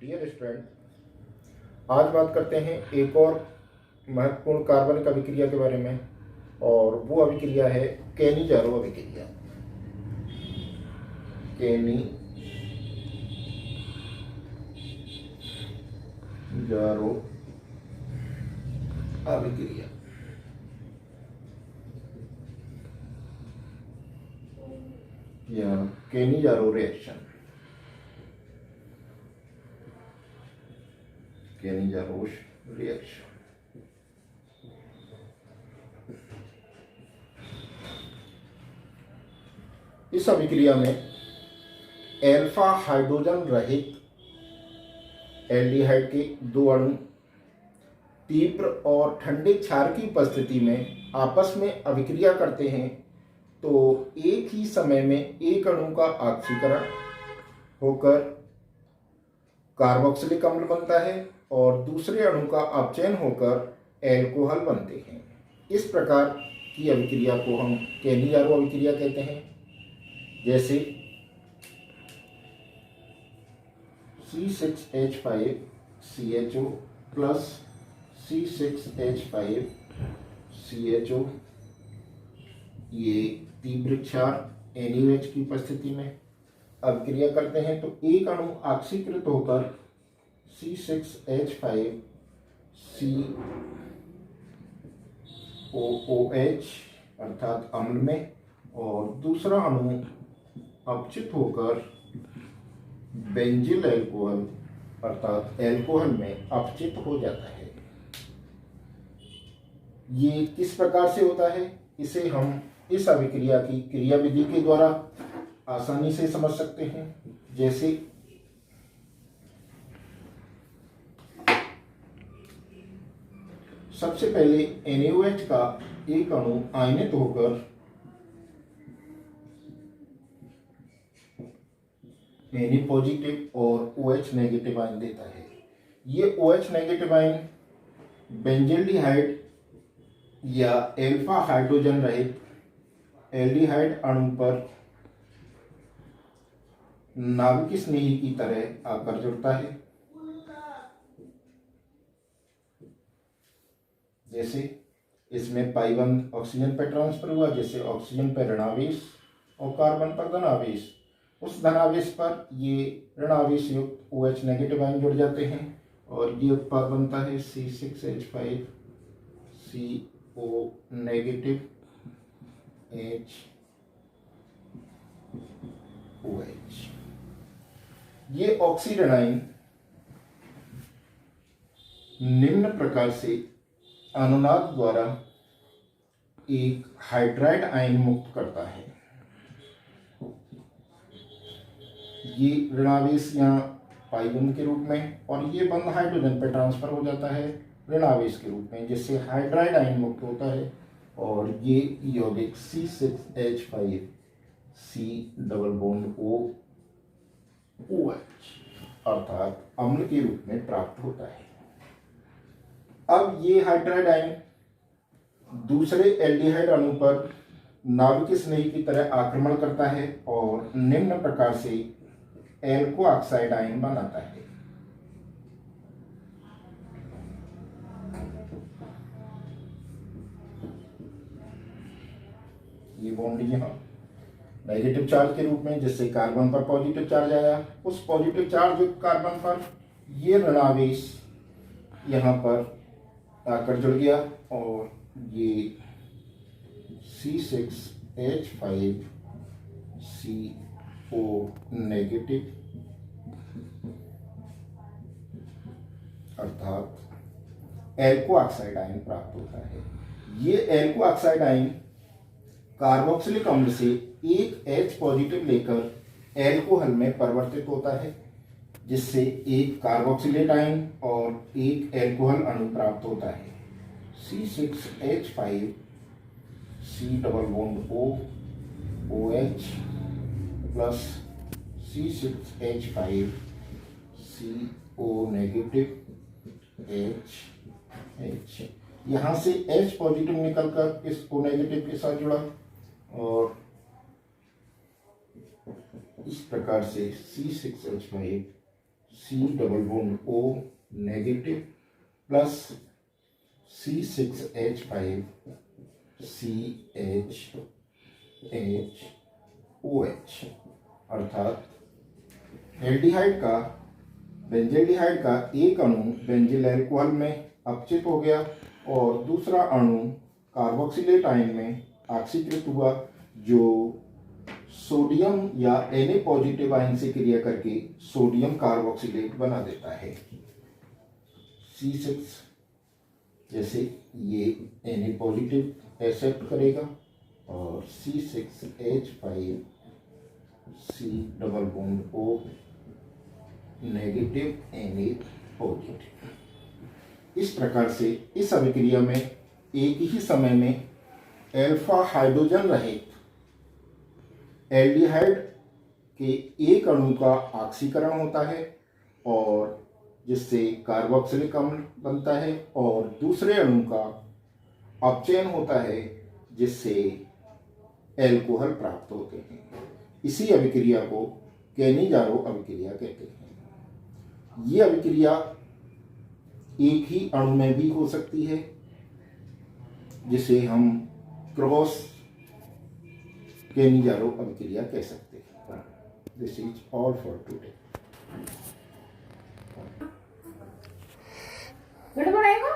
Dear student, आज बात करते हैं एक और महत्वपूर्ण कार्बनिक अभिक्रिया के बारे में, और वो अभिक्रिया है केनी-जारो अभिक्रिया। केनी-जारो अभिक्रिया या केनी-जारो रिएक्शन। केनी-जारोस रिएक्शन इस अभिक्रिया में अल्फा हाइड्रोजन रहित एल्डिहाइड के दो अणु तीव्र और ठंडे क्षार की उपस्थिति में आपस में अभिक्रिया करते हैं, तो एक ही समय में एक अणु का ऑक्सीकरण होकर कार्बोक्सिलिक अम्ल बनता है और दूसरे अणु का अपचयन होकर एल्कोहल बनते हैं। इस प्रकार की अभिक्रिया को हम केनी-जारो अभिक्रिया कहते हैं। जैसे C6H5CHO प्लस C6H5CHO, ये तीव्र क्षार NaOH की उपस्थिति में अभिक्रिया करते हैं, तो एक अणु ऑक्सीकृत होकर C6H5COOH अर्थात अम्ल में, और दूसरा अणु अपचित होकर बेंजिल एल्कोहल अर्थात एल्कोहल में अपचित हो जाता है। ये किस प्रकार से होता है, इसे हम इस अभिक्रिया की क्रियाविधि के द्वारा आसानी से समझ सकते हैं। जैसे सबसे पहले NaOH का एक अणु आयनित होकर Na पॉजिटिव और OH नेगेटिव आयन देता है। ये OH नेगेटिव आयन बेंजील्डिहाइड या अल्फा हाइड्रोजन रहित एल्डिहाइड अणु पर नाभिक स्नेही की तरह आकर जुड़ता है। जैसे इसमें पाई1 ऑक्सीजन पर ट्रांसफर हुआ, जैसे ऑक्सीजन पर ऋणावेश और कार्बन पर धनावेश, उस धनावेश पर ये ऋणावेश युक्त OH नेगेटिव आयन जुड़ जाते हैं और ये उत्पाद बनता है C6H5CO नेगेटिव HOH। ये ऑक्सीजन आयन निम्न प्रकार से अनुनाद द्वारा एक हाइड्राइड आयन मुक्त करता है। ये ऋणावेश यहाँ पाई1 के रूप में, और ये बंध हाइड्रोजन पर ट्रांसफर हो जाता है ऋणावेश के रूप में, जिससे हाइड्राइड आयन मुक्त होता है, और ये यौगिक C6H5COOH अर्थात अम्ल के रूप में प्राप्त होता है। अब ये हाइड्राइड आयन दूसरे एल्डिहाइड अणु पर नाभिक स्नेही की तरह आक्रमण करता है और निम्न प्रकार से एल्को ऑक्साइड आयन बनाता है। ये बॉन्ड यहाँ नेगेटिव चार्ज के रूप में, जिससे कार्बन पर पॉजिटिव चार्ज आया, उस पॉजिटिव चार्ज युक्त कार्बन पर ये ऋणावेश यहाँ पर आकर जुड़ गया और ये C6H5CO नेगेटिव अर्थात एल्को ऑक्साइड आयन प्राप्त होता है। ये एल्को ऑक्साइड आयन कार्बोक्सिलिक अम्ल से एक H पॉजिटिव लेकर एल्कोहल में परिवर्तित होता है, जिससे एक कार्बोक्सिलेट आयन और एक एल्कोहल अणु प्राप्त होता है C6H5COOH plus C6H5CO negative H। यहाँ से H पॉजिटिव निकलकर इस O नेगेटिव के साथ जुड़ा और इस प्रकार से C6H5 C double bond O negative plus C6H5 CHOH, अर्थात एल्डिहाइड का बेंजील्डिहाइड का एक अणु बेंजील अल्कोहल में अपचित हो गया और दूसरा अणु कार्बोक्सिलेट आयन में ऑक्सीकृत हुआ, जो सोडियम या Na पॉजिटिव आयन से क्रिया करके सोडियम कार्बोक्सिलेट बना देता है। C6 जैसे ये Na पॉजिटिव एक्सेप्ट करेगा और C6H5 C double bond O negative Na positive. इस प्रकार से इस अभिक्रिया में एक ही समय में अल्फा हाइड्रोजन रहित एल्डिहाइड के एक अणु का ऑक्सीकरण होता है और जिससे कार्बोक्सिलिक अम्ल बनता है, और दूसरे अणु का अपचयन होता है जिससे एल्कोहल प्राप्त होते हैं। इसी अभिक्रिया को कैनिजारो अभिक्रिया कहते हैं। ये अभिक्रिया एक ही अणु में भी हो सकती है, जिसे हम क्रॉस कैनिजारो अभिक्रिया कह सकते हैं। This is all for today. गड़बड़ आएगा।